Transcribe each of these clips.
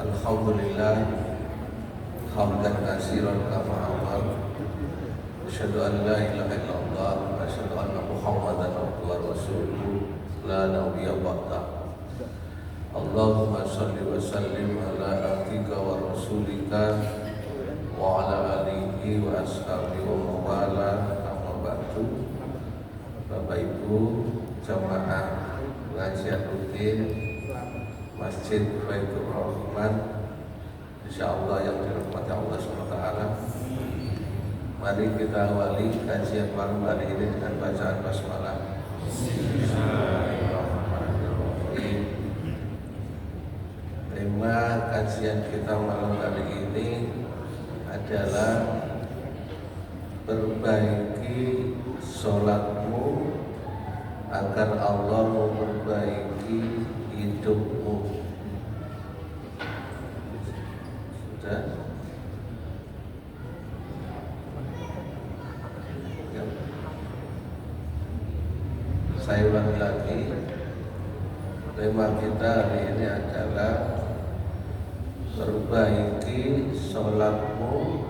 Alhamdulillah hamdan katsiran kama amal. Asyhadu an la ilaha illallah wa asyhadu anna Muhammadan abduhu wa rasuluhu la nabiyya ba'da. Allahumma shalli wa sallim ala abdika wa rasulika wa ala alihi wa ashabihi wa mawala amma ba'du. Bapak Ibu jamaah pengajian rutin Masjid Baitur Rahman, insyaallah yang dirahmati Allah SWT. Mari kita awali kajian malam hari ini dengan bacaan basmalah. Bismillahirrahmanirrahim. Tema kajian kita malam hari ini adalah perbaiki sholatmu agar Allah memperbaiki hidupmu. Sudah? Ya. Saya ulangi lagi. Tema kita hari ini adalah perbaiki sholatmu,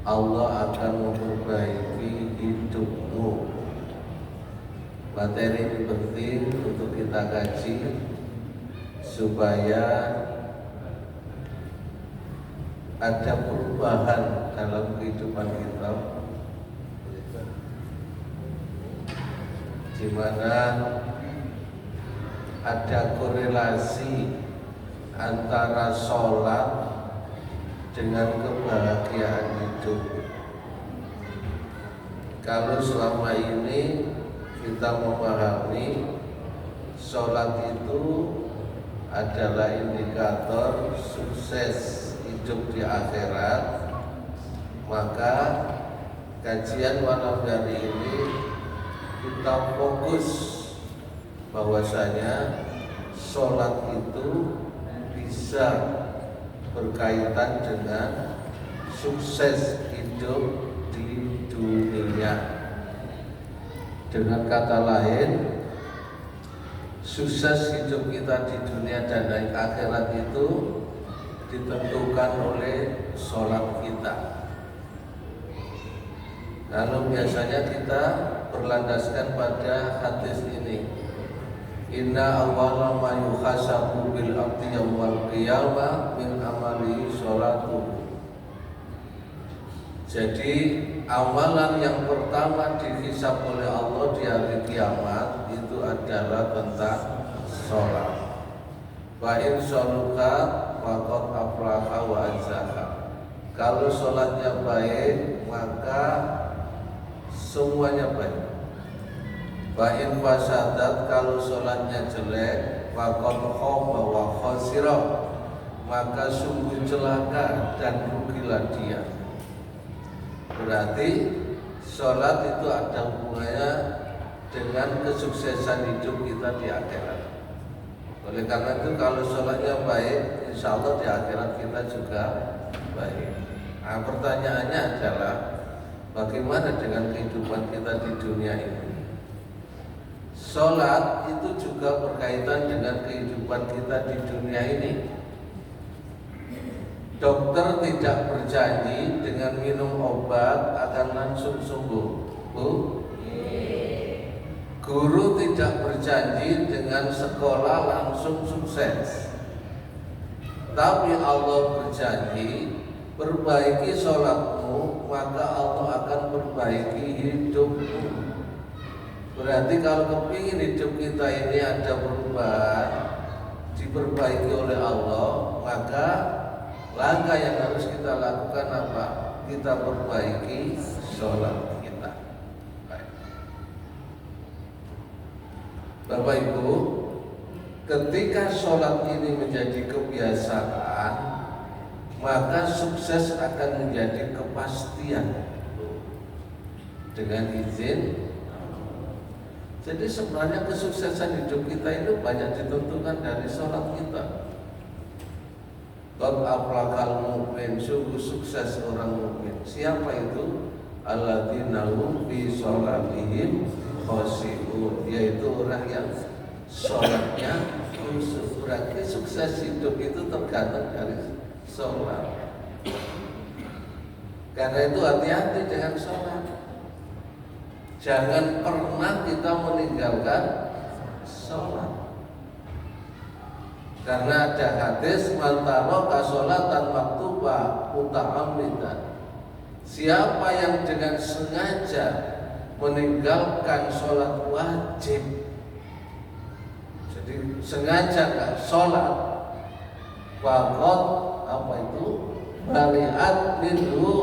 Allah akan memperbaiki hidupmu. Materi ini penting untuk kita kaji supaya ada perubahan dalam kehidupan kita, di mana ada korelasi antara sholat dengan kebahagiaan hidup. Kalau selama ini kita memahami sholat itu adalah indikator sukses hidup di akhirat, maka kajian malam hari ini kita fokus bahwasanya sholat itu bisa berkaitan dengan sukses hidup di dunia. Dengan kata lain, sukses hidup kita di dunia dan di akhirat itu ditentukan oleh sholat kita. Kalau biasanya kita berlandaskan pada hadis ini, inna awwala ma yuhasabu bil abdi yawmal qiyamah min amali sholatuh. Jadi amalan yang pertama dihisab oleh Allah di hari kiamat itu adalah tentang sholat. Wa in sholuka faqad aflaha wa anzaha. Kalau sholatnya baik maka semuanya baik. Wa in fasadat, kalau sholatnya jelek faqad khaba wa khasira, maka sungguh celaka dan rugilah dia. Berarti sholat itu ada hubungannya dengan kesuksesan hidup kita di akhirat. Oleh karena itu kalau sholatnya baik, insya Allah di akhirat kita juga baik. Nah, pertanyaannya adalah bagaimana dengan kehidupan kita di dunia ini? Sholat itu juga berkaitan dengan kehidupan kita di dunia ini. Dokter tidak berjanji dengan minum obat akan langsung sembuh, Bu. Guru tidak berjanji dengan sekolah langsung sukses. Tapi Allah berjanji, perbaiki sholatmu, maka Allah akan perbaiki hidupmu. Berarti kalau kepingin hidup kita ini ada perubahan, diperbaiki oleh Allah, maka langkah yang harus kita lakukan apa? Kita perbaiki sholat kita. Baik. Bapak Ibu, ketika sholat ini menjadi kebiasaan, maka sukses akan menjadi kepastian. Dengan izin. Jadi sebenarnya kesuksesan hidup kita itu banyak ditentukan dari sholat kita. Qad aflahal mu'min, sungguh sukses orang mukmin. Siapa itu? Alladzina hum fi sholatihim khashi'un, yaitu orang yang sholatnya khusyuk. Berarti sukses hidup itu tergantung dari sholat. Karena itu hati-hati dengan sholat. Jangan pernah kita meninggalkan sholat. Karena ada hadis man taraka sholatan maktubah muta'ammidan. Siapa yang dengan sengaja meninggalkan sholat wajib, jadi sengaja gak sholat, faqad apa itu bari'at minhu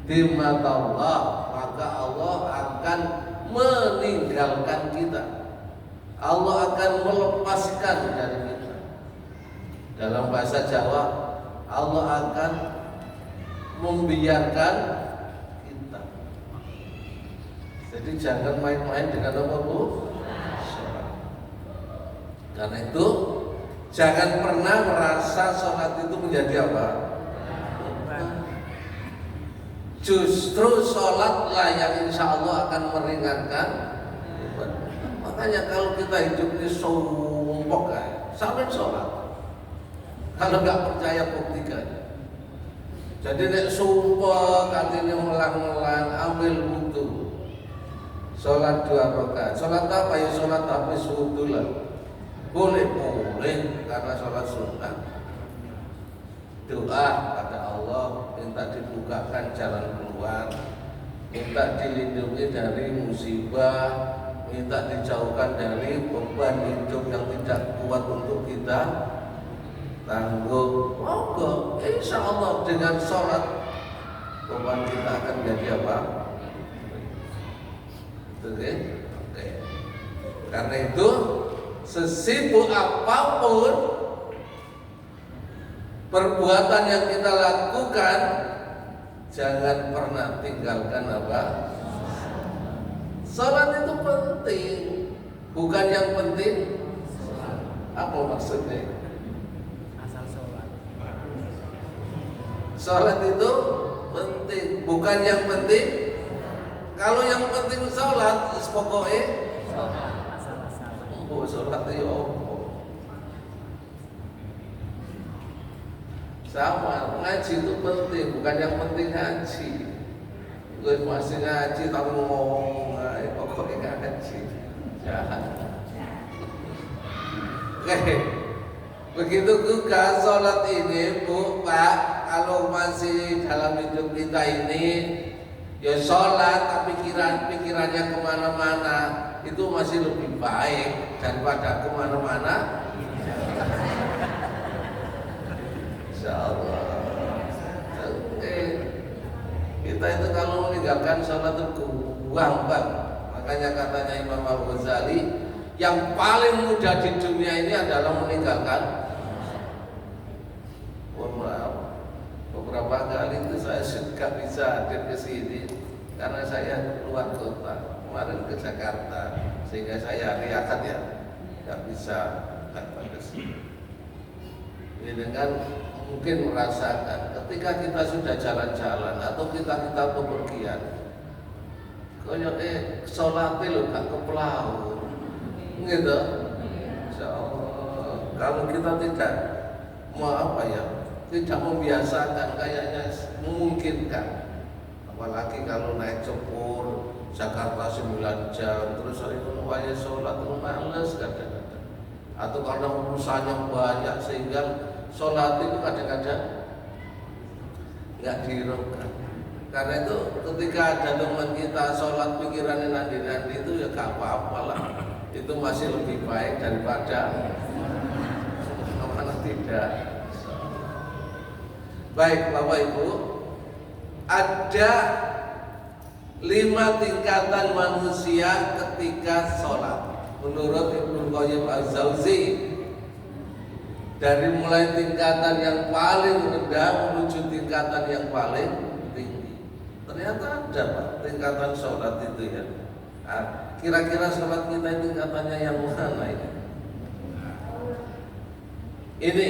bimatallah, maka Allah akan meninggalkan kita. Allah akan melepaskan dari kita. Dalam bahasa Jawa, Allah akan membiarkan kita. Jadi jangan main-main dengan apa Bu? Sholat. Karena itu jangan pernah merasa sholat itu menjadi apa? Justru sholatlah yang insya Allah akan meringankan. Makanya kalau kita hidup ini sumpok sampai sholat. Kalau nggak percaya buktikan. Jadi nek sumpah katanya melang-melang ambil wudu. Sholat 2 rakaat. Sholat apa ya? Sholat habis wudu lah. Boleh karena sholat sunnah. Doa pada Allah, minta dibukakan jalan keluar, minta dilindungi dari musibah, minta dijauhkan dari beban hidup yang tidak kuat untuk kita tanggung. Monggo, insya Allah dengan sholat beban kita akan jadi apa? Oke. Karena itu sesibuk apapun perbuatan yang kita lakukan, jangan pernah tinggalkan apa? Sholat itu penting. Bukan yang penting apa maksudnya? Asal sholat. Sholat itu penting. Bukan yang penting. Kalau yang penting sholat, pokoknya Asal-asal. oh sholat itu sama, ngaji itu penting, bukan yang penting ngaji. Gue masih ngaji tapi ngomong, pokoknya ngaji. Jahat. Oke, begitu juga sholat ini, Bu, Pak. Kalau masih dalam hidup kita ini, ya sholat tapi pikirannya kemana-mana, itu masih lebih baik daripada kemana-mana. Insyaallah. Kita itu kalau meninggalkan sholat itu gampang. Makanya katanya Imam Al-Ghazali, yang paling mudah di dunia ini adalah meninggalkan. Beberapa kali itu saya sudah bisa hadir ke sini karena saya keluar kota. Kemarin ke Jakarta, sehingga saya hari Ahad ya nggak bisa datang ke sini. Ini dengan mungkin merasakan ketika kita sudah jalan-jalan atau kita bepergian, koyo sholatnya lo gak kepelaut, gitu. Insyaallah, kalau kita tidak mau tidak membiasakan, kayaknya memungkinkan. Apalagi kalau naik cepur Jakarta 9 jam, terus hari itu wajah sholat itu males kadang-kadang. Atau karena urusannya banyak sehingga sholat itu kadang-kadang nggak dihiraukan. Karena itu ketika ada teman kita sholat pikirannya nanti itu ya gak apa-apa lah. Itu masih lebih baik daripada mana tidak. Baik Bapak Ibu, ada 5 tingkatan manusia ketika sholat menurut Ibnu Qayyim Az-Jauzi. Dari mulai tingkatan yang paling rendah menuju tingkatan yang paling tinggi. Ternyata ada Pak, tingkatan sholat itu ya. Kira-kira sholat kita tingkatannya yang mana ini? Ini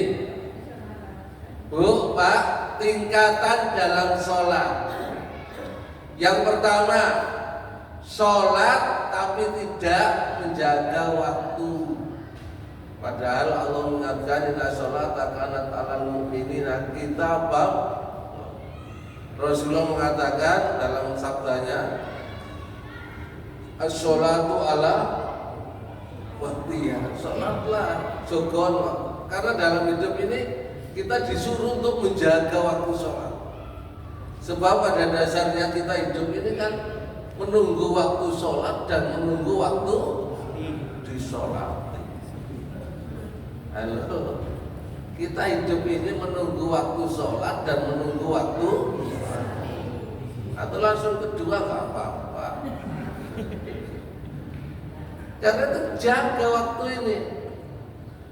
Bu, Pak, tingkatan dalam sholat. Yang pertama, sholat tapi tidak menjaga waktu. Padahal Allah mengingatkan inna sholata kanat 'alal mu'minina kitaban. Rasulullah mengatakan dalam sabdanya, as-sholatu ala waktiha. Sholatlah jogon, karena dalam hidup ini kita disuruh untuk menjaga waktu sholat. Sebab pada dasarnya kita hidup ini kan menunggu waktu sholat dan menunggu waktu disolat. Halo, kita hidup ini menunggu waktu sholat dan menunggu waktu, atau langsung kedua nggak apa-apa. Karena itu jaga waktu ini.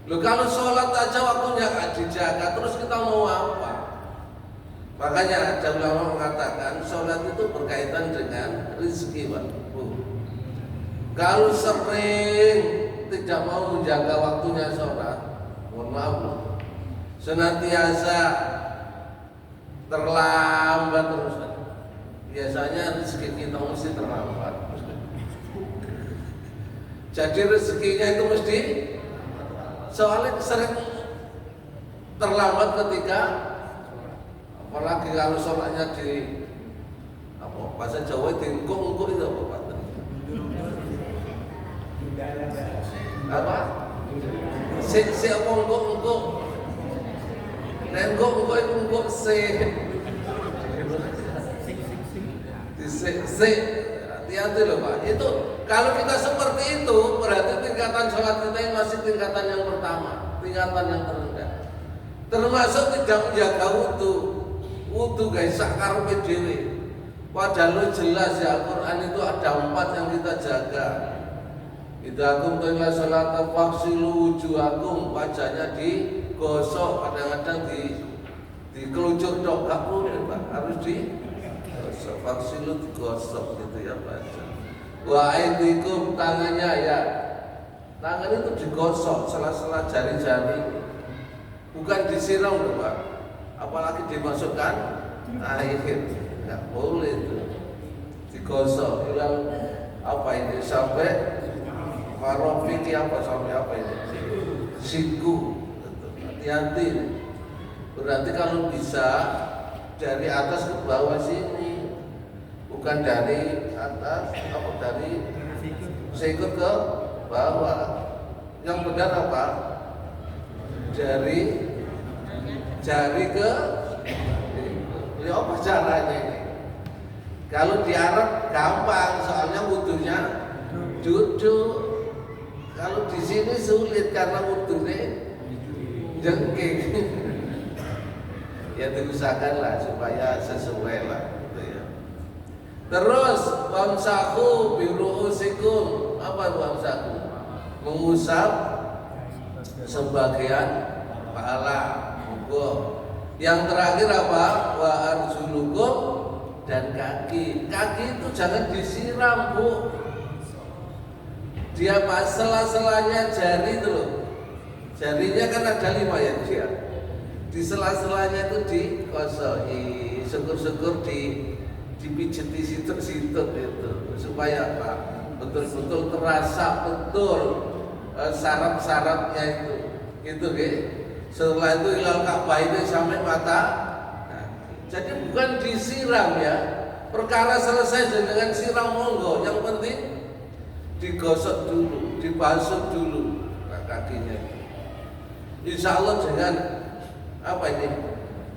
Loh, kalau sholat aja waktunya nggak dijaga, terus kita mau apa? Makanya ada ulama mengatakan sholat itu berkaitan dengan rezeki, Pak. Kalau sering tidak mau menjaga waktunya sholat, mohon maaf loh, senantiasa terlambat terus. Biasanya rezeki kita mesti terlambat. Jadi rezekinya itu mesti, soalnya sering terlambat ketika, apalagi kalau sholatnya di apa bahasa Jawa tingkung-tingkung itu apa Pak? Apa? Si apa engkok? Engkok itu engkok si. Hati-hati loh Pak. Itu kalau kita seperti itu berarti tingkatan sholat kita ini masih tingkatan yang pertama, tingkatan yang terendah. Termasuk tidak menjaga wudu guys, sakar PDW. Padahal jelas ya Al-Quran itu ada 4 yang kita jaga. Idza kuntum ila sholati faghsilu wujuhakum, wajahnya digosok, kadang-kadang dikelucuk dok, gak boleh Pak, harus digosok, faghsilu digosok gitu ya Pak. Wa aydikum, tangannya ya, tangan itu digosok sela-sela jari-jari, bukan disiram loh Pak, apalagi dimasukkan air, nggak boleh itu, digosok hilang apa ini sampai marofiki apa sampai apa ini siku. Hati-hati, berarti kalau bisa dari atas ke bawah sini, bukan dari atas apa dari sikut ke bawah. Yang benar apa? Dari jari ke, ini apa caranya ini? Kalau di Arab gampang, soalnya wudunya duduk. Kalau di sini sulit karena wudunya jengking. Ya diusahakanlah supaya sesuai lah gitu ya. Terus wamsahu biru'usikum, apa wamsahu? Mengusap sebagian kepala, punggung. Yang terakhir apa? Wa arjulukum, dan kaki. Kaki itu jangan disiram Bu. Dia pas sela-selanya jari itu loh. Jarinya kan ada 5 ya dia. Di sela-selanya itu dikosoki, syukur-syukur dipijeti situ-situ itu supaya apa? Betul-betul terasa betul syarat-syaratnya itu. Gitu gitu. Setelah itu ilal Ka'bah ini sampai mata. Nah, jadi bukan disiram ya. Perkara selesai dengan siram monggo, yang penting digosok dulu, dibasuh dulu kakinya. Insya Allah dengan apa ini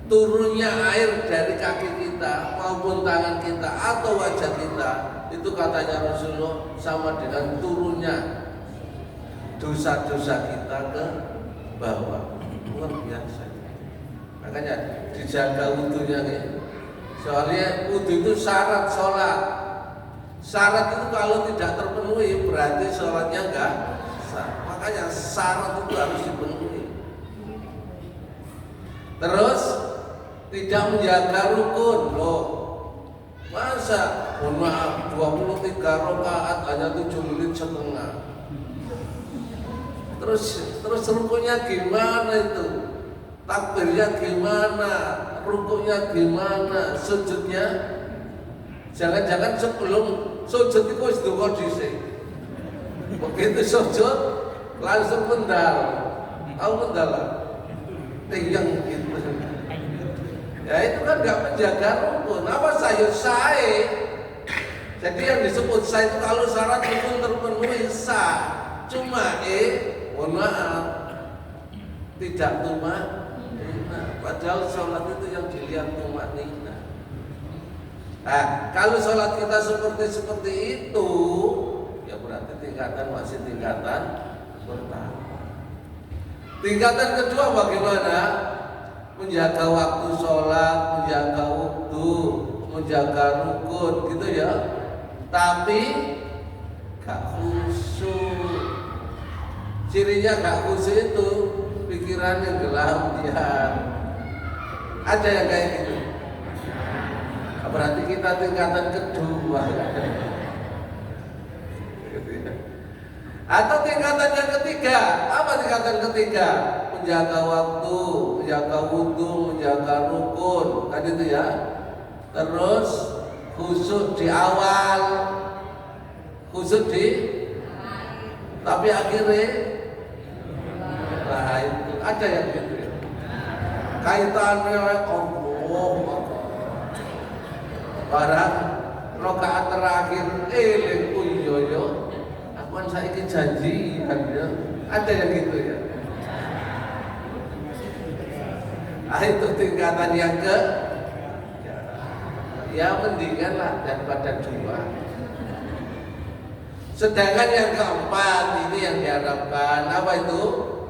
turunnya air dari kaki kita maupun tangan kita atau wajah kita, itu katanya Rasulullah sama dengan turunnya dosa-dosa kita ke bawah. Luar biasa. Makanya dijaga wudunya nih. Soalnya wudu itu syarat sholat. Syarat itu kalau tidak terpenuhi berarti sholatnya enggak sah. Makanya syarat itu harus dipenuhi. Terus tidak menjaga rukun loh. Masa mohon maaf 23 rakaat hanya 7 menit setengah. Terus rukunnya gimana itu? Takbirnya gimana? Rukunnya gimana? Sujudnya? Jangan-jangan sebelum sujud itu wis ndonga dhisik. Begitu sujud langsung mendal. Tahu mendal? Tiang gitu. Ya itu kan nggak menjaga rukun. Apa sayur sae? Jadi yang disebut sah itu kalau syarat rukun terpenuhi sah. Cuma mohon maaf, tidak tumanina. Padahal sholat itu yang dilihat tumanina. Nah, kalau sholat kita seperti itu, ya berarti tingkatan masih tingkatan pertama. Tingkatan kedua bagaimana? Menjaga waktu sholat, menjaga wudhu, menjaga rukun, gitu ya. Tapi gak khusyuk. Cirinya gak khusyuk itu pikirannya gelap diam. Ada yang kayak gitu. Berarti kita tingkatan kedua. Atau tingkatan yang ketiga. Apa tingkatan ketiga? Menjaga waktu, menjaga wudhu, menjaga rukun, kan itu ya. Terus khusyuk di awal, khusyuk di, tapi akhirnya, nah itu ada yang gitu ya. Kaitannya Allah, barang rakaat terakhir, yo, apaan saya ini janjian ya, ada yang gitu ya. Itu tingkatan yang ke, ya mendingan lah daripada dua. Sedangkan yang keempat ini yang diharapkan apa itu?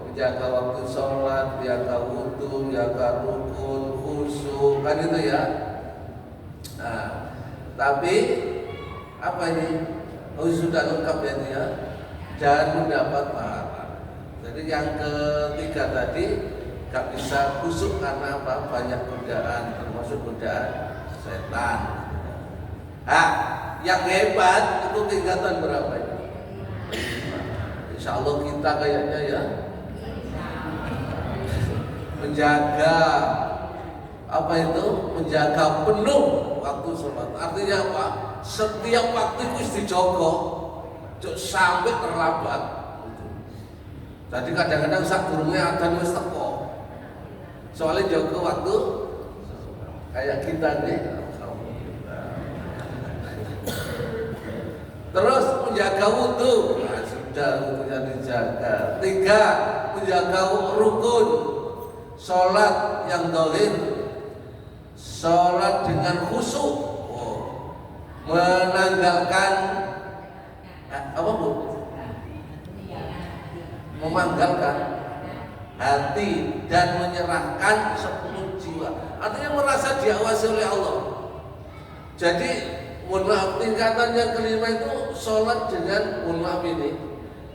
Menjaga waktu sholat, menjaga wudhu, menjaga rukun, khusyuk, kan itu ya. Nah, tapi apa ini? Oh sudah lengkap ya itu ya. Dan mendapat pahala. Jadi yang ketiga tadi gak bisa khusyuk karena apa? Banyak godaan, termasuk godaan setan. Yang hebat itu tingkatan berapa ini? Insya Allah kita kayaknya ya menjaga apa itu? Menjaga penuh waktu sholat. Artinya apa? Setiap waktu itu dijogo, sampai terlambat. Jadi kadang-kadang sak durunge adzan wis teko. Soalnya jogo waktu kayak kita nih. Terus menjaga wudhu, nah, sudah wudhunya dijaga. 3, menjaga rukun, sholat yang dohir, sholat dengan khusyuk, menanggalkan apa bu? Memanggalkan hati dan menyerahkan 10 jiwa. Artinya merasa diawasi oleh Allah. Jadi mohon maaf, tingkatan yang kelima itu sholat dengan, mohon maaf ini,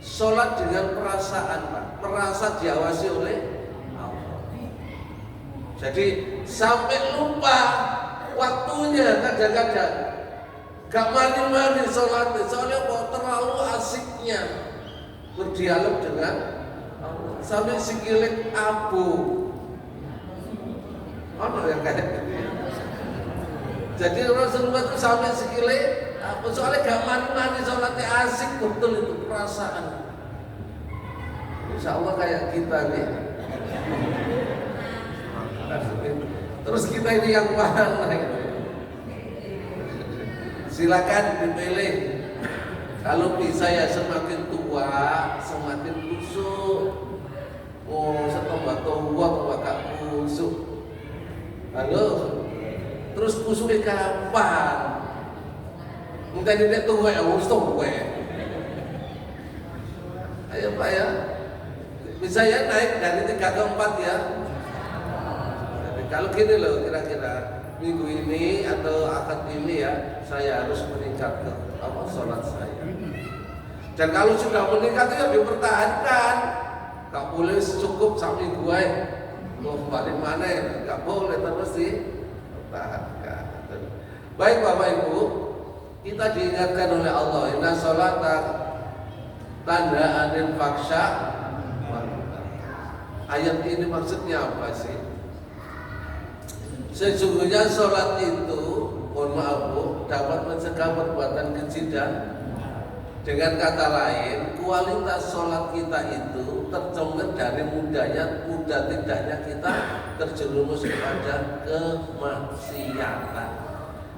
sholat dengan perasaan Pak, merasa diawasi oleh Allah. Jadi sampai lupa waktunya kadang-kadang, gak mani-mani sholatnya, soalnya kok terlalu asiknya berdialog dengan Allah, sampai sikilek abu. Ono yang kayak gitu ya. Jadi Rasulullah itu sampai sikile, soalnya gak mani-mani sholatnya, asik betul itu perasaan. Insya Allah kayak kita nih. Terus kita ini yang mana gitu. Silakan dipilih. Kalau bisa ya semakin tua semakin khusyuk. Oh, setambah tua tambah gak khusyuk. Halo. Terus khusyuknya kapan? Mungkin dia tua ya, harus tua. Ayo Pak ya. Bisa ya naik dari 3 ke 4 ya. Jadi, kalau gini loh kira-kira minggu ini atau akad ini ya, saya harus meningkat ke sholat saya. Dan kalau sudah meningkat itu ya dipertahankan. Gak boleh cukup sampai gue. Mau balik mana ya? Gak boleh, terus dipertahankan. Baik Bapak Ibu, kita diingatkan oleh Allah, inna sholata tanda anil faksha. Ayat ini maksudnya apa sih? Sesungguhnya sholat itu, mohon maaf Bu, dapat mencegah perbuatan keji dan dengan kata lain kualitas sholat kita itu tercermin dari mudah tidaknya kita terjerumus kepada kemaksiatan.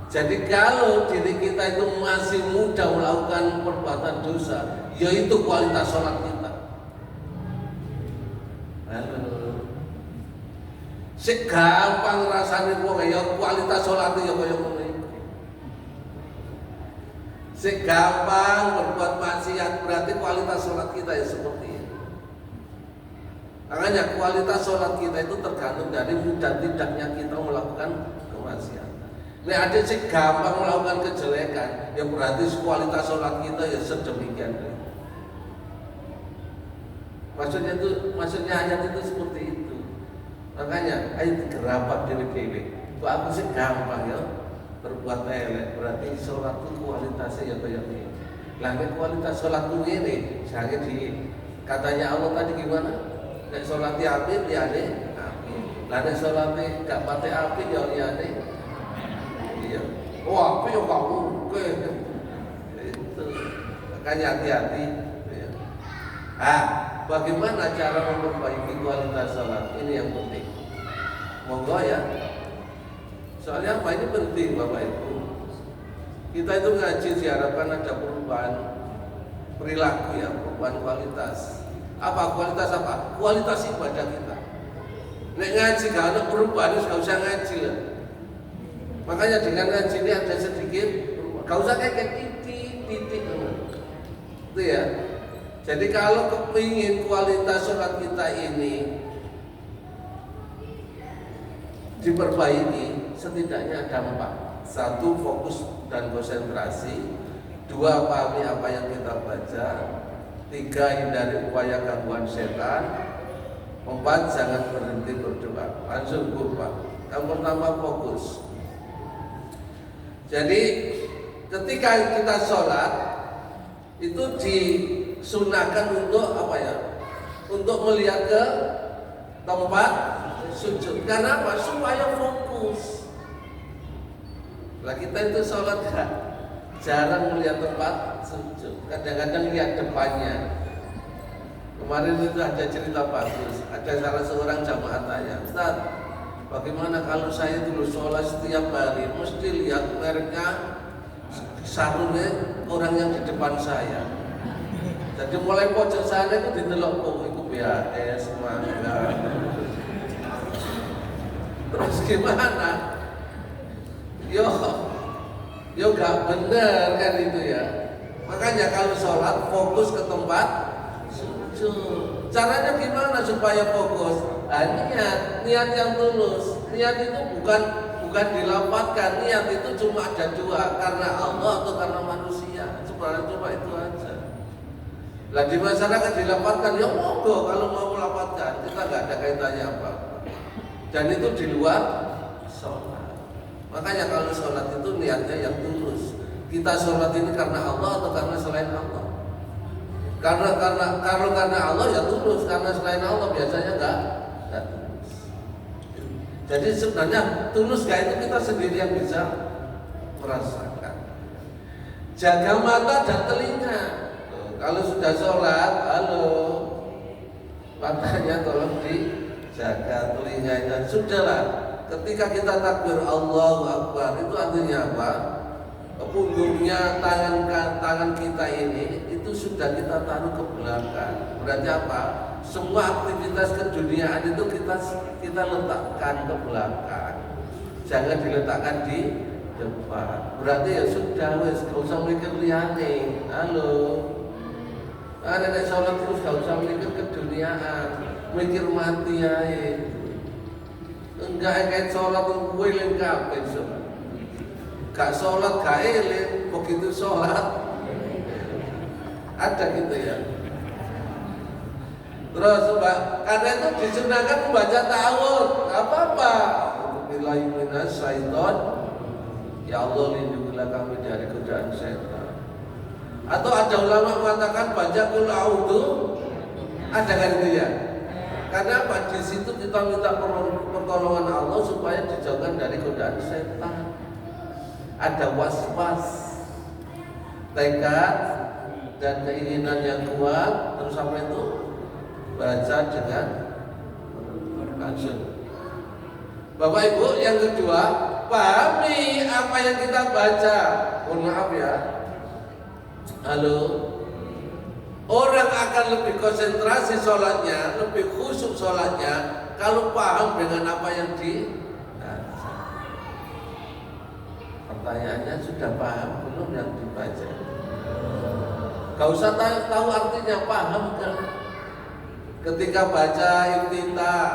Jadi kalau diri kita itu masih mudah melakukan perbuatan dosa, yaitu kualitas sholat kita. Halo. Segampang rasanya wong ya kualitas sholat ya kaya ngono. Segampang berbuat maksiat berarti kualitas sholat kita ya seperti itu. Makanya kualitas sholat kita itu tergantung dari mudah tidaknya kita melakukan kemaksiatan. Nek ada segampang melakukan kejelekan, ya berarti kualitas sholat kita ya sedemikian. Maksudnya ayat itu seperti itu. Makanya ayo digerapak diri-diri. Kok aku segampang ya berbuat elek, berarti sholat itu kualitasnya ya kayak ini. Lah kualitas sholatku ini, saya di katanya Allah tadi gimana? Nek sholat apik ya ane apik. Lah nek sholat gak pate apik ya liyane. Iya. Oh apik yo gak mungkin. Itu. Makanya hati-hati. Ya. Bagaimana cara memperbaiki kualitas sholat? Ini yang penting. Monggo ya. Soalnya apa ini penting Bapak Ibu. Kita itu ngaji diharapkan ada perubahan perilaku ya, perubahan kualitas. Apa kualitas apa? Kualitas ibadah kita. Nek ngaji gak ada perubahan, gak usah ngaji lah. Makanya dengan ngaji ini ada sedikit, gak usah kayak titik. Itu ya. Jadi kalau kepingin kualitas sholat kita ini diperbaiki, setidaknya ada 4. 1. Fokus dan konsentrasi. 2. Pahami apa yang kita baca. 3. Hindari upaya gangguan setan. 4. Jangan berhenti berdoa. Langsung Pak. Yang pertama fokus. Jadi ketika kita sholat itu disunahkan untuk apa ya? Untuk melihat ke tempat sujud. Karena apa? Supaya fokus. Lah kita itu sholat jarang melihat tempat sujud. Kadang-kadang lihat depannya. Kemarin itu ada cerita bagus. Ada salah seorang jamaah tanya, Ustaz, bagaimana kalau saya dulu sholat setiap hari mesti lihat mereknya sarungnya orang yang di depan saya. Jadi mulai pojok sana itu ditelok itu BAS mangga. Terus gimana? Yo gak bener kan itu ya. Makanya kalau sholat fokus ke tempat sujud. Caranya gimana supaya fokus? Niat yang tulus. Niat itu bukan dilapatkan. Niat itu cuma ada 2, karena Allah atau karena manusia. Sebenarnya cuma itu aja. Lah di masyarakat dilapatkan, ya monggo kalau mau melapatkan, kita nggak ada kaitannya apa. Dan itu di luar sholat. Makanya kalau sholat itu niatnya yang tulus. Kita sholat ini karena Allah atau karena selain Allah? Karena Allah ya tulus, karena selain Allah biasanya nggak tulus. Jadi sebenarnya tulus gak itu kita sendiri yang bisa merasakan. Jaga mata dan telinga. Kalau sudah sholat, halo, matanya tolong dijaga, telinganya sudahlah. Ketika kita takbir Allahu Akbar, itu artinya apa? Punggungnya tangan kita ini itu sudah kita taruh ke belakang. Berarti apa? Semua aktivitas keduniaan itu kita letakkan ke belakang. Jangan diletakkan di depan. Berarti ya sudah wes, gak usah mikir liyane. Halo. Nek sholat terus gak usah mikir keduniaan, mikir mati aja. Enggak kayak sholat kuwi eling kabeh sholat. Gak sholat gak eling, begitu sholat ada gitu ya. Terus Mbak, karena itu disunahkan membaca ta'awudz, gak apa-apa. Billahi minas syaiton. Ya Allah lindungilah kami dari godaan setan. Atau ada ulama mengatakan baca qul a'udzu, ada kan itu ya? Karena apa? Di situ kita minta pertolongan Allah supaya dijauhkan dari godaan setan. Ada was-was, tekad, dan keinginan yang kuat, terus apa itu? Baca dengan langsung. Bapak Ibu, yang kedua, pahami apa yang kita baca. Mohon maaf ya. Halo. Orang akan lebih konsentrasi sholatnya, lebih khusyuk sholatnya kalau paham dengan apa yang dibaca. Pertanyaannya, sudah paham belum yang dibaca? Gak usah tahu artinya, paham kan? Ketika baca iftitah,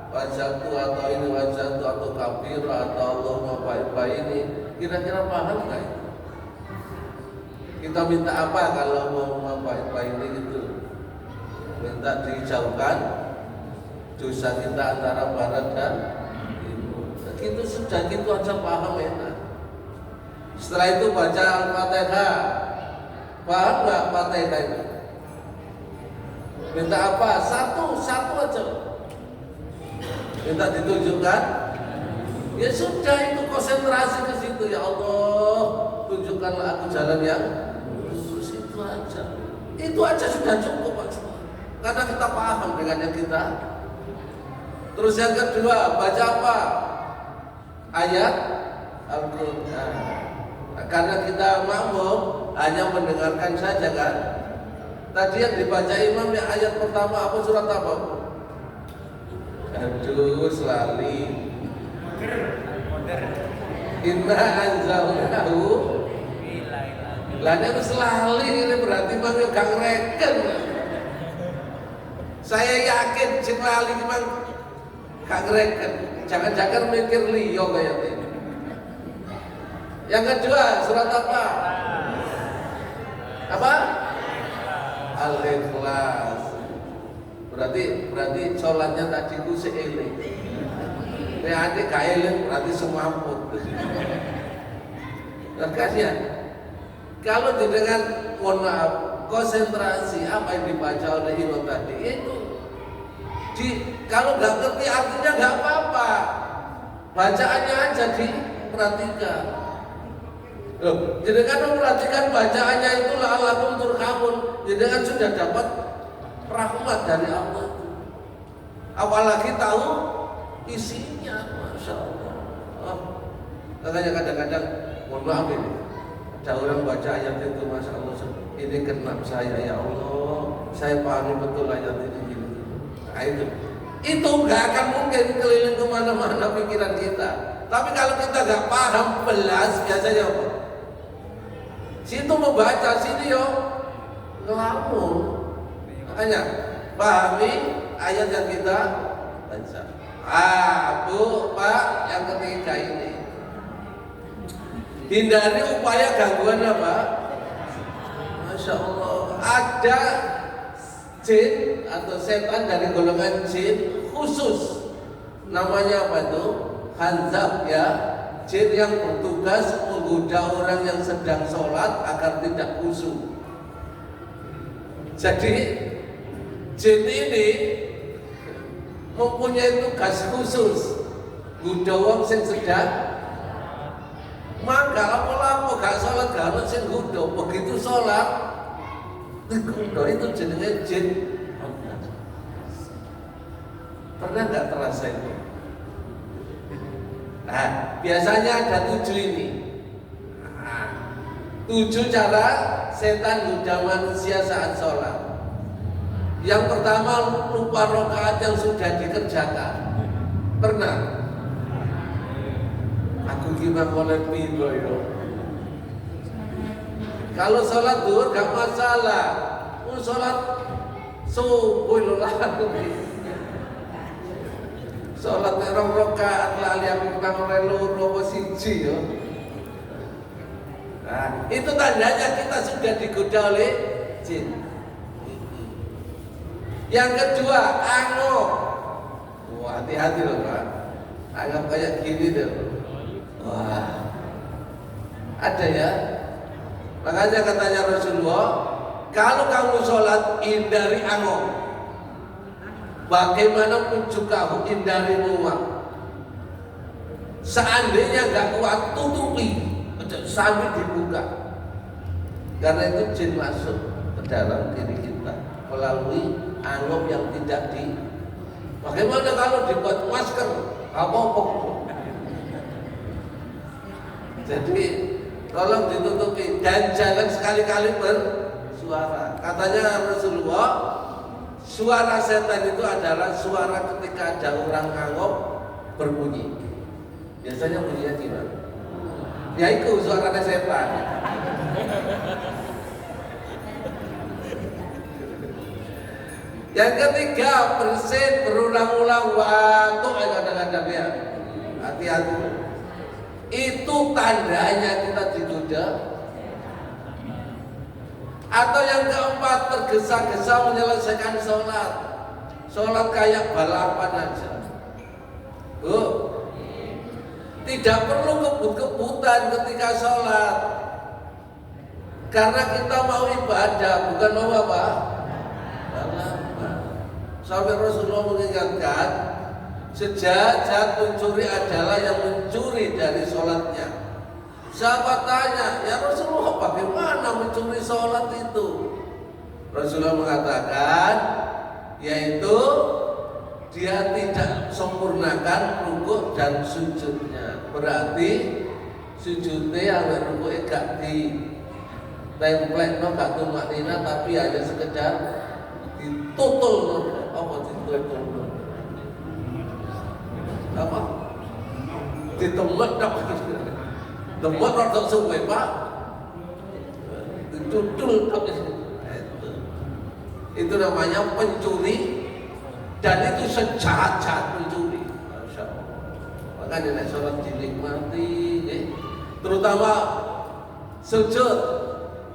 wajatu atau ini wajatu atau kafir atau Allahumma baik-baik ini, kira-kira paham nggak itu? Kita minta apa kalau mau baik-baik ini gitu? Minta dijauhkan dosa kita antara barat dan timur. Gitu sudah, gitu aja paham enak. Setelah itu baca Al-Fatihah. Paham nggak Fatihah itu? Minta apa? Satu aja. Minta ditunjukkan. Ya sudah, itu konsentrasi ke situ. Ya Allah, tunjukkanlah aku jalan yang lurus. Itu aja. Itu aja sudah cukup Pak. Karena kita paham dengan yang kita. Terus yang kedua, baca apa? Ayat Al-Quran. Karena kita makmum hanya mendengarkan saja kan. Tadi yang dibaca imam ya ayat pertama apa, surat apa? Aduh, selali. Inna anzalnahu. Lanya itu selali, ini berarti manggil gang reken. Saya yakin selali memang gang reken. Jangan-jangan mikir liyo kayak ini. Yang kedua, surat apa? Apa? Al-Ikhlas. Berarti sholatnya tadi ku seeling. Ini adik kaeling berarti semaput. Kasihan. Kalau dengan mohon maaf, konsentrasi apa yang dibaca oleh imam tadi itu kalau nggak ngerti artinya nggak apa-apa, bacaannya aja diperhatikan. Loh, jadi kan memperhatikan bacaannya itu la'allakum turhamun. Jadi kan sudah dapat rahmat dari Allah. Apalagi tahu isinya, masya Allah. Makanya kadang-kadang, mohon maaf ini, ada orang baca ayat itu, masya Allah, ini kena saya, ya Allah, saya pahami betul ayat ini. Nah itu nggak akan mungkin keliling kemana-mana pikiran kita. Tapi kalau kita nggak paham belas, biasanya apa? Situ membaca, sini yo ngelamun. Makanya pahami ayat yang kita baca. Bu, Pak, yang ketiga ini hindari upaya gangguan apa? Masya Allah, ada jin atau setan dari golongan jin khusus, namanya apa itu? Hanzab ya. Jin yang bertugas menggoda orang yang sedang sholat agar tidak khusyuk. Jadi jin ini mempunyai tugas khusus goda wong sing sedang. Maka apa-apa gak sholat gak ono sing goda, begitu sholat goda itu jenenge jin. Pernah gak terasa itu? Nah, biasanya ada 7 ini. 7 cara setan goda manusia saat sholat. Yang pertama, lupa rakaat yang sudah dikerjakan. Pernah? Aku gimana boleh pindah ya? Kalau sholat duhur gak masalah. Sholat subuh lah. Sholat rong rakaat lali aku nang loro siji ya. Nah, itu tandanya kita sudah digoda oleh jin. Yang kedua, anggap. Wah, hati-hati loh Pak. Anggap kayak gini deh. Wah, ada ya. Makanya katanya Rasulullah, kalau kamu sholat hindari anggap. Bagaimanapun juga hindari muak. Seandainya nggak kuat, tutupi sambil dibuka. Karena itu jin masuk. ke dalam diri kita melalui angop yang tidak di. Bagaimana kalau dibuat masker? Apa-apa. Jadi tolong ditutupi dan jangan sekali-kali bersuara. Katanya Rasulullah, suara setan itu adalah suara ketika ada orang angop berbunyi. Biasanya bunyinya gimana? Ya itu suaranya setan. Yang ketiga, bersin berulang-ulang waktu kadang-kadang ya. Hati-hati. Itu tandanya kita digoda. Atau yang keempat, tergesa-gesa menyelesaikan sholat. Sholat kayak balapan aja. Tidak perlu kebut-kebutan ketika sholat. Karena kita mau ibadah, bukan mau apa? Balapan. Sampai Rasulullah mengingatkan, sejahat pencuri adalah yang mencuri dari sholatnya. Sahabat tanya, ya Rasulullah bagaimana mencuri sholat itu? Rasulullah mengatakan, yaitu dia tidak sempurnakan rukuk dan sujudnya. Berarti sujudnya awet rukuknya gak di template, gak tumak nina, tapi hanya sekedar ditutul. Apa ditutul? Apa? Ditemet tak? Temet rada suwe Pak. Ditutul tak? Itu namanya pencuri. Dan itu sejahat-jahat mencuri. Masya Allah. Makanya nek sholat dinikmati, terutama sujud.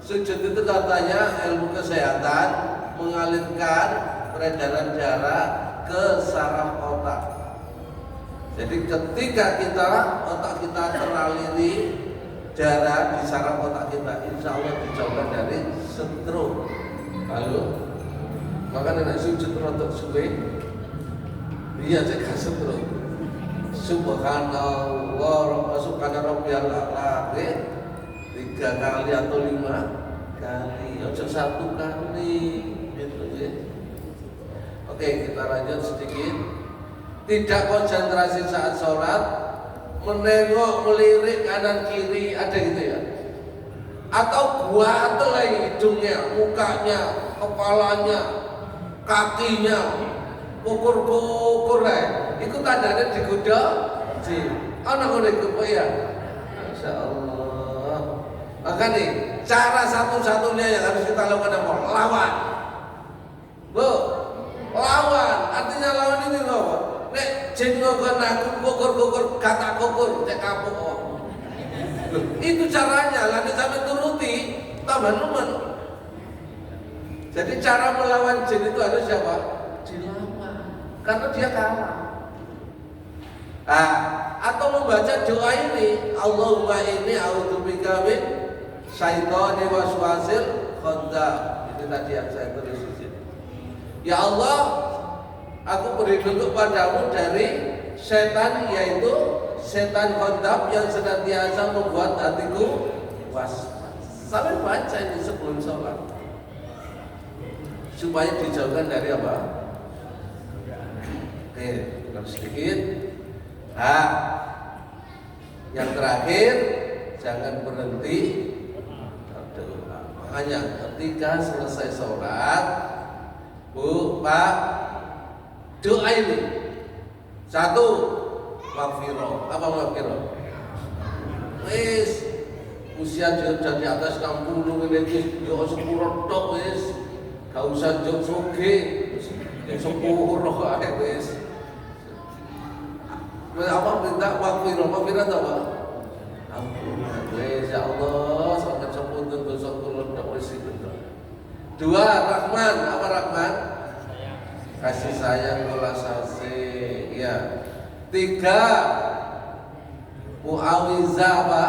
Sujud itu katanya ilmu kesehatan mengalirkan peredaran darah ke saraf otak. Jadi ketika otak kita teraliri darah di saraf otak kita, insya Allah dijauhkan dari stroke. Lalu makanya nek sujud rotok suwe, dia cegah stroke. Subhanallah, subhana rabbiyal a'la, 3 kali atau 5 kali, ojo 1 kali, gitu ya. Oke, kita lanjut sedikit. Tidak konsentrasi saat sholat, menengok, melirik kanan kiri, ada gitu ya. Atau gatel lagi hidungnya, mukanya, kepalanya, kakinya, kukur-kukur itu tandanya digoda jin. Ana ngono iku ya. Masyaallah. Maka nih, cara satu-satunya yang harus kita lakukan apa? Lawan. Bu, lawan. Artinya lawan ini apa? Nek jin nggon aku kukur-kukur, kata kukur, cek kapuk. Itu caranya, lalu sampai turuti, tambah nemen. Jadi cara melawan jin itu harus siapa? Dilawan. Karena dia kalah. Atau membaca doa ini, Allahumma inni a'udzubika min syaitani waswasil khandzab. Itu tadi yang saya tulis di sini. Ya Allah, aku berlindung padamu dari setan, yaitu setan khandzab yang senantiasa membuat hatiku was-was. Sampai baca ini sebelum sholat supaya dijauhkan dari apa? Oke, sedikit. Yang terakhir, jangan berhenti berdoa. Makanya ketika selesai sholat, Bu, Pak, doa ini. 1, maghfirah. Apa maghfirah? Wis usia sudah di atas 60 ini, yo sepuro tok wis. Gak usah jok soge, sepuro ae wis. Apa minta maghfirah? Maghfirah apa? Ampunan. Ya Allah, sangat sepunten dosa kula tok wis itu. 2, Rahman. Apa Rahman? Kasih sayang welas asih. Ya. 3, Mu'awizah apa?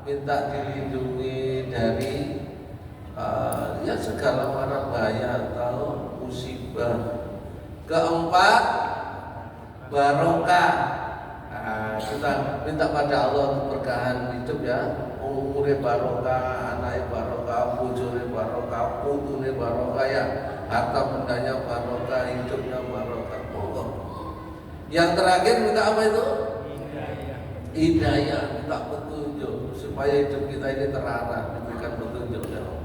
Minta dilindungi dari ya segala mara bahaya atau musibah. 4, barokah. Kita minta pada Allah keberkahan hidup ya. umure barokah, anake barokah, bojone barokah, putune barokah ya, harta bendanya barokah, hidupnya barokah. Monggo. Yang terakhir minta apa itu? Hidayah, minta petunjuk supaya hidup kita ini terarah, diberikan petunjuk ya Allah.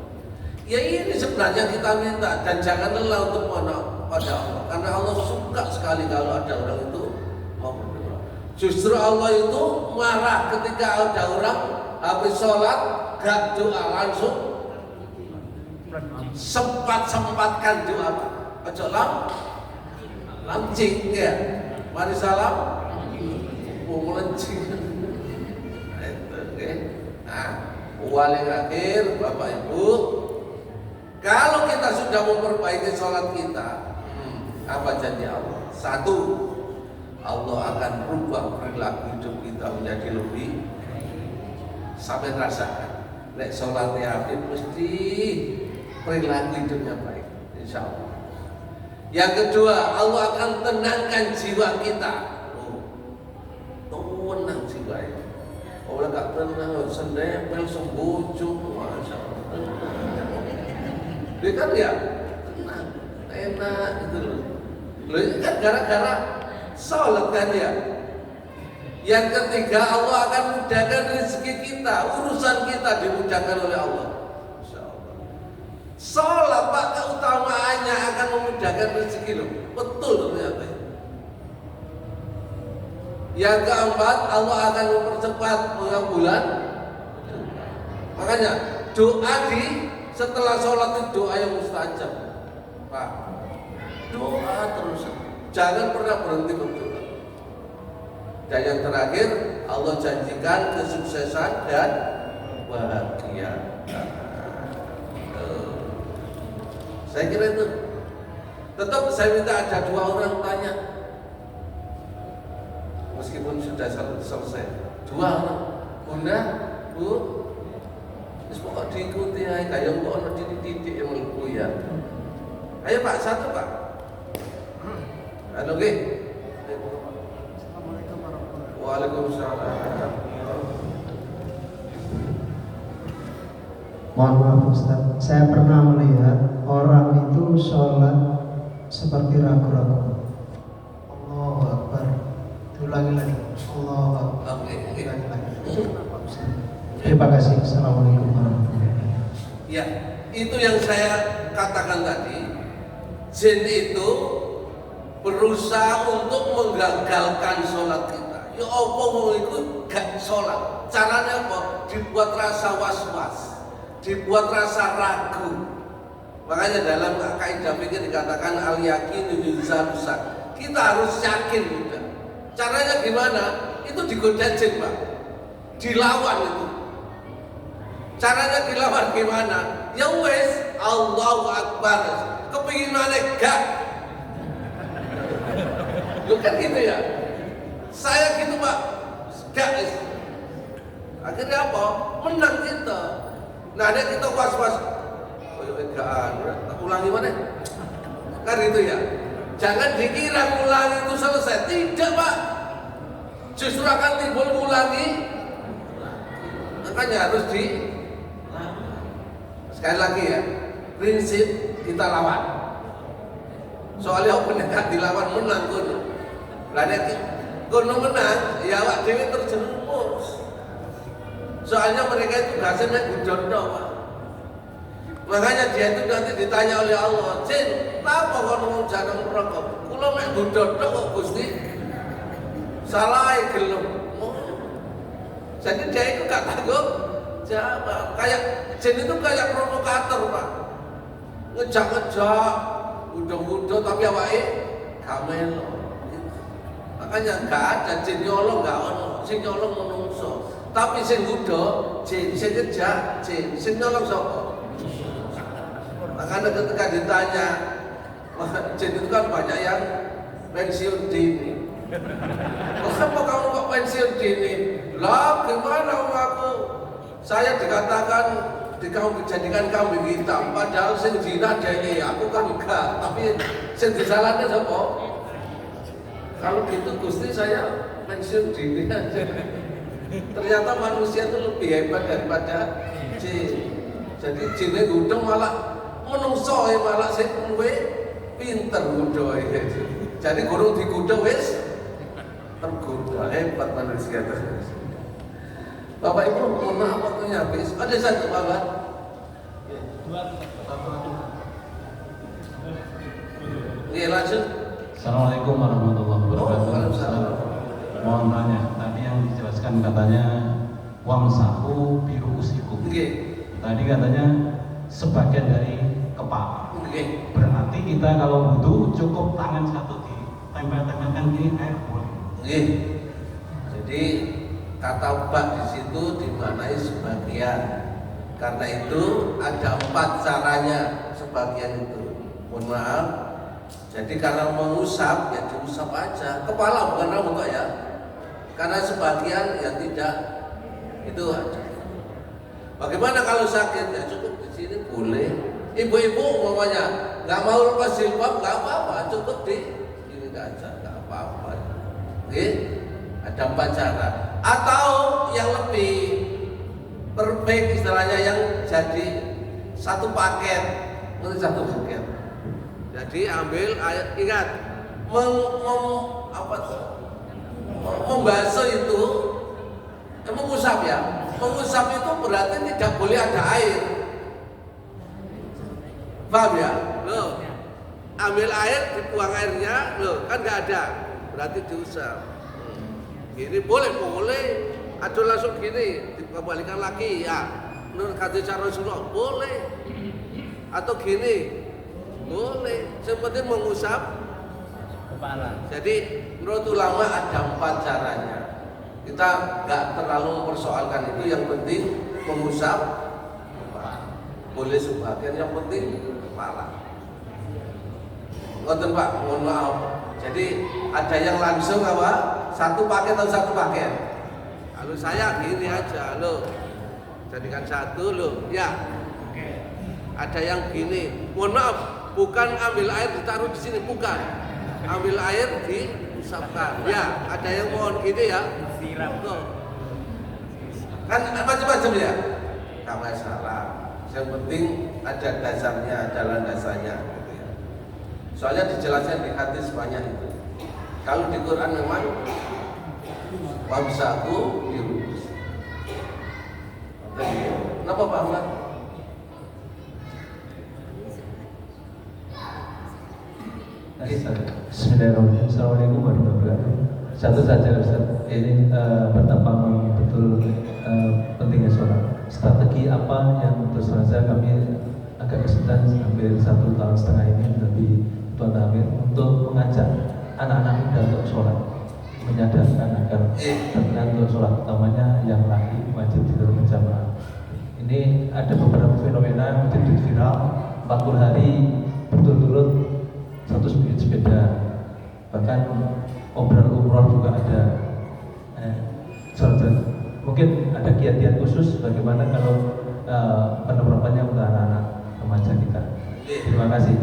Ya ini sebenarnya kita minta, dan jangan lelah untuk mohon pada Allah, karena Allah suka sekali kalau ada orang itu mau berdoa. Justru Allah itu marah ketika ada orang habis sholat gak doa, langsung sempat-sempatkan doa. Ojo lancing ya. Mari salam melencing. Itu oke. Nah, paling akhir Bapak Ibu, kalau kita sudah memperbaiki sholat kita, apa janji Allah? Satu, Allah akan rubah perilaku hidup kita menjadi lebih. Sampai rasakan, nek sholatnya habis mesti perilaku hidupnya baik, insya Allah. Yang kedua, Allah akan tenangkan jiwa kita. Tenang jiwa ya. Orang gak tenang, sendepel, sembujung, masya Allah. Dia kan ya tenang, enak gitu loh. Loh ini kan gara-gara sholat kan ya. Yang ketiga, Allah akan mudahkan rezeki kita, urusan kita dimudahkan oleh Allah. Insyaallah. Sholat Pak, keutamaannya akan memudahkan rezeki loh. Betul ternyata. Yang keempat, Allah akan mempercepat pengabulan. Makanya doa setelah sholat itu doa yang mustajab. Pak, doa terus, jangan pernah berhenti berdoa. Dan yang terakhir, Allah janjikan kesuksesan dan bahagia. Saya kira itu. Tetap saya minta ada dua orang tanya, meskipun sudah selesai. Dua orang, Bunda, Bu, pokok diikuti aja, kayak kok ada dididik yang melbu ya. Ayo Pak, satu Pak. Halo G. Waalaikumsalam. Mohon maaf Ustaz, saya pernah melihat orang itu sholat seperti ragu-ragu. Allahu Akbar. Ulangi lagi. Allahu Akbar. Ulangi lagi. Terima kasih. Assalamualaikum warahmatullahi wabarakatuh. Ya, itu yang saya katakan tadi. Jin itu berusaha untuk menggagalkan sholat kita. Ya apa mau ikut gak sholat? Caranya apa? Dibuat rasa was-was, dibuat rasa ragu. Makanya dalam kaidah fikih dikatakan al-yaqinu yuzal-uzal. Kita harus yakin juga. Caranya gimana? Itu digoda jin Pak, dilawan itu. Caranya dilawan gimana? Ya wes, Allahu Akbar. Kepingin mana gak? Lu kan gitu ya. Saya gitu Pak, gak. Akhirnya apa? Menang kita. Nah ada kita was-was. Oh ya gak, ulangi mana? Kan itu ya. Jangan dikira ulangi itu selesai. Tidak Pak. Justru akan timbul ulangi. Makanya harus sekali lagi ya, prinsip kita lawan. Soalnya pendekat dilawan menang kono. Lah nek kono menang, ya awak dhewe terjerumus. Soalnya mereka itu gasnya gudono, Pak. Makanya dia itu nanti ditanya oleh Allah, "Jin, napa kono jangan merokok? Kula mek gudono kok Gusti?" Salah gelem. Jadi dia itu gak takut jawab. Kayak jin itu kayak provokator Pak. Ngejak-ngejak, udah tapi awake gak melo. Makanya gak ada jin nyolong, gak ono. Sing nyolong menungso. Tapi sing nggodha jin, sing ngejak jin, sing nyolong sapa? Makanya ketika ditanya, jin itu kan banyak yang pensiun dini. Kenapa kamu kok pensiun dini? Lah gimana aku? Saya dikatakan dijadikan kambing hitam, padahal sing zina dhewe, aku kan enggak. Tapi sing disalahne sapa? Kalau gitu Gusti saya pensiun dini aja. Ternyata manusia itu lebih hebat daripada jin. Jadi jinnya gudeng malah menungso malah sing luwih pinter gudoe. Jadi gurung digodha wis tergoda, hebat manusia tersebut. Bapak Ibu, mohon maaf waktunya habis. Ada satu Bapak. Oke, lanjut. Assalamualaikum warahmatullahi wabarakatuh. Waalaikumsalam. Mohon tanya, tadi yang dijelaskan katanya wamsahu biruusikum. Oke. Tadi katanya sebagian dari kepala. Oke. Berarti kita kalau wudhu cukup tangan satu ditempel-tempelkan di air boleh. Oke. Jadi kata bak di situ dimaknai sebagian. Karena itu ada 4 caranya sebagian itu. Mohon maaf. Jadi karena mengusap ya diusap aja. Kepala bukan rambut ya. Karena sebagian ya tidak. Itu aja. Bagaimana kalau sakit? Ya cukup di sini boleh. Ibu-ibu umpamanya nggak mau lepas jilbab nggak apa-apa, cukup di sini aja nggak apa-apa. Oke? Ada 4 cara. Atau yang lebih perfect istilahnya yang jadi satu paket, satu paket. Jadi ambil air, ingat membasuh itu, mengusap ya. Mengusap itu berarti tidak boleh ada air. Paham ya? Loh, ambil air, dibuang airnya, loh kan nggak ada, berarti diusap. Gini boleh. Adul langsung gini, dikembalikan lagi ya. Menurut hadis Rasulullah boleh. Atau gini, boleh. Yang penting mengusap Kepala. Jadi menurut ulama ada 4 caranya. Kita nggak terlalu mempersoalkan itu. Yang penting mengusap boleh sebagian, yang penting kepala. Ngoten Pak, mohon maaf. Jadi ada yang langsung apa? Satu paket atau satu paket. Kalau saya gini aja loh, jadikan satu loh, ya. Ada yang gini, mohon maaf, bukan ambil air ditaruh di sini, bukan. Ambil air diusapkan, ya. Ada yang mohon gini ya, Siram. loh. Kan macam-macam ya. Gak masalah. Yang penting ada dasarnya, ada landasannya. Gitu ya. Soalnya dijelaskan di hadis banyak itu. Kalau di Quran memang wamsahu birus. Kenapa Pak Ahmad? Bismillahirrahmanirrahim. Assalamualaikum warahmatullahi wabarakatuh. Satu saja Ustaz, ini betapa betul pentingnya sholat. Strategi apa yang terus saja kami agak kesulitan hampir 1,5 tahun ini lebih Tuan Amir untuk mengajak anak-anak muda untuk sholat, menyadarkan agar berkenan untuk sholat, utamanya yang laki wajib tidur berjamaah. Ini ada beberapa fenomena yang menjadi viral 40 hari berturut-turut 100 menit sepeda, bahkan obral umroh juga ada. Mungkin ada kiat-kiat khusus bagaimana kalau penerapannya untuk anak-anak remaja kita. Terima kasih.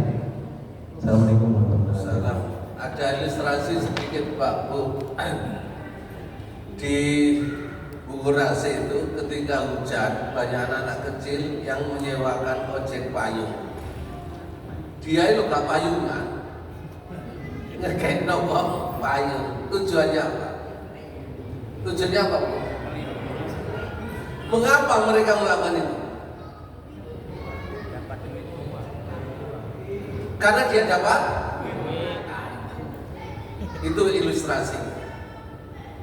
Assalamualaikum warahmatullahi wabarakatuh. Ada ilustrasi sedikit Pak Bu. Di Bungurasi itu ketika hujan banyak anak-anak kecil yang menyewakan ojek payung. Dia itu gak payungan, ngekek nopo payung. Tujuannya apa? Tujuannya apa? Mengapa mereka melakukan itu? Karena dia dapat. Itu ilustrasi.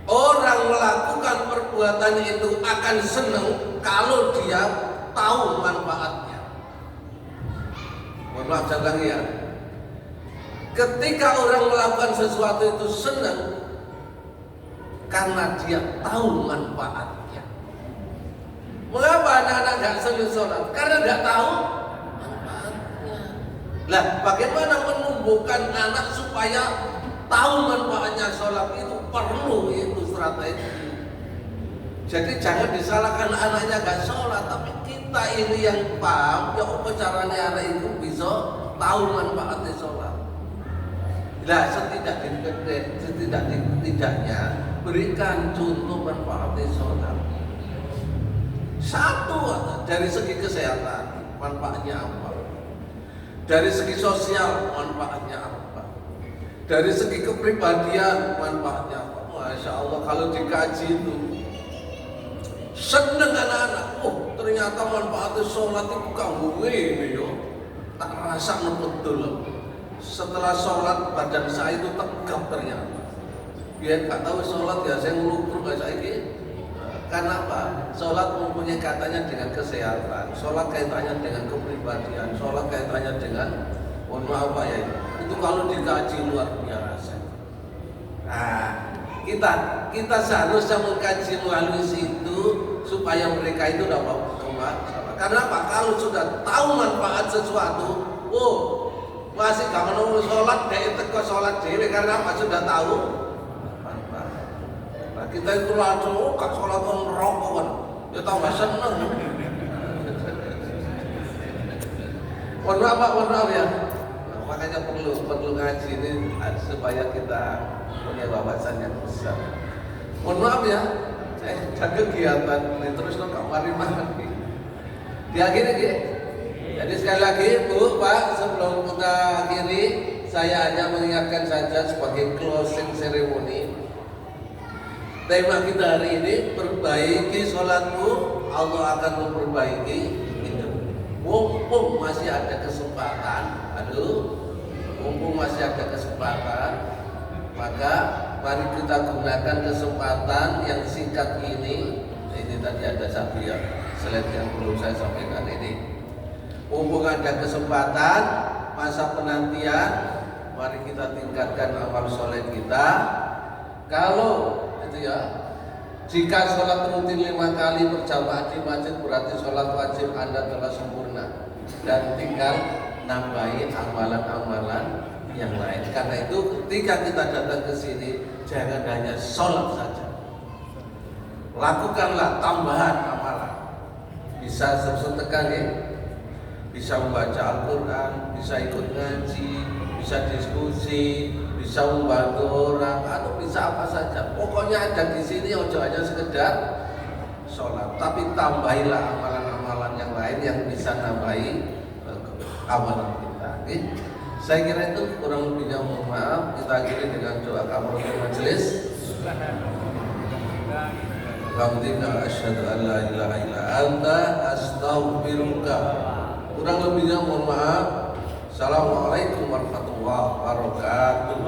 Orang melakukan perbuatan itu akan senang kalau dia tahu manfaatnya. Mohon maaf saya ulangi ya. Ketika orang melakukan sesuatu itu senang karena dia tahu manfaatnya. Mengapa anak-anak nggak senang sholat? Karena nggak tahu manfaatnya. Lah, bagaimana menumbuhkan anak supaya tahu manfaatnya sholat? Itu perlu itu strategi. Jadi jangan disalahkan anaknya nggak sholat, tapi kita ini yang paham ya apa caranya anak itu bisa tahu manfaatnya sholat. Nah, setidak-tidaknya berikan contoh manfaat sholat. Satu, dari segi kesehatan manfaatnya apa? Dari segi sosial manfaatnya apa? Dari segi kepribadian manfaatnya apa? Masya Allah, kalau dikaji itu seneng anak-anak. Oh, ternyata manfaatnya sholat itu kamu ini yo. Tak rasa betul. Setelah sholat badan saya itu tegap ternyata. Dia nggak tahu sholat ya saya ngelukur kayak saya ini. Karena apa? Sholat mempunyai katanya dengan kesehatan. Sholat kaitannya dengan kepribadian. Sholat kaitannya dengan mohon maaf Pak ya. Itu kalau dikaji luar biasa. Nah, kita seharusnya mengkaji melalui situ supaya mereka itu dapat sholat. Karena apa? Kalau sudah tahu manfaat sesuatu, oh masih gak menunggu sholat, dia teko sholat dewe karena apa? Sudah tahu manfaat. Nah kita itu langsung kan sholat rokok kan, ya tahu gak seneng. Mohon maaf ya. Nah, makanya perlu ngaji ini supaya kita punya wawasan yang besar. Mohon maaf ya, saya ada kegiatan ini terus lo kamari mana nih? Diakhiri ya. Jadi sekali lagi Bu, Pak, sebelum kita akhiri, saya hanya mengingatkan saja sebagai closing ceremony. Tema kita hari ini, perbaiki sholatmu, Allah akan memperbaiki hidup. Mumpung masih ada kesempatan, mumpung masih ada kesempatan, maka mari kita gunakan kesempatan yang singkat ini. Ini tadi ada satu ya, slide yang belum saya sampaikan ini. Mumpung ada kesempatan, masa penantian, mari kita tingkatkan amal soleh kita. Kalau itu ya, jika sholat rutin 5 kali berjamaah di masjid berarti sholat wajib Anda telah sempurna dan tinggal nambahin amalan-amalan yang lain. Karena itu ketika kita datang ke sini jangan hanya sholat saja, lakukanlah tambahan amalan. Bisa sedekah ya, bisa membaca Al-Quran, bisa ikut ngaji, bisa diskusi, bisa membantu orang, atau bisa apa saja. Pokoknya ada di sini ojo hanya sekedar sholat, tapi tambahilah amalan-amalan yang lain yang bisa nambahi amalan kita. Okay? Saya kira itu kurang lebihnya, mohon maaf. Kita akhiri dengan doa kafaratul majelis. Alhamdulillah, asyhadu an la ilaha illa anta astaghfiruka. Kurang lebihnya mohon maaf. Assalamualaikum warahmatullahi wabarakatuh.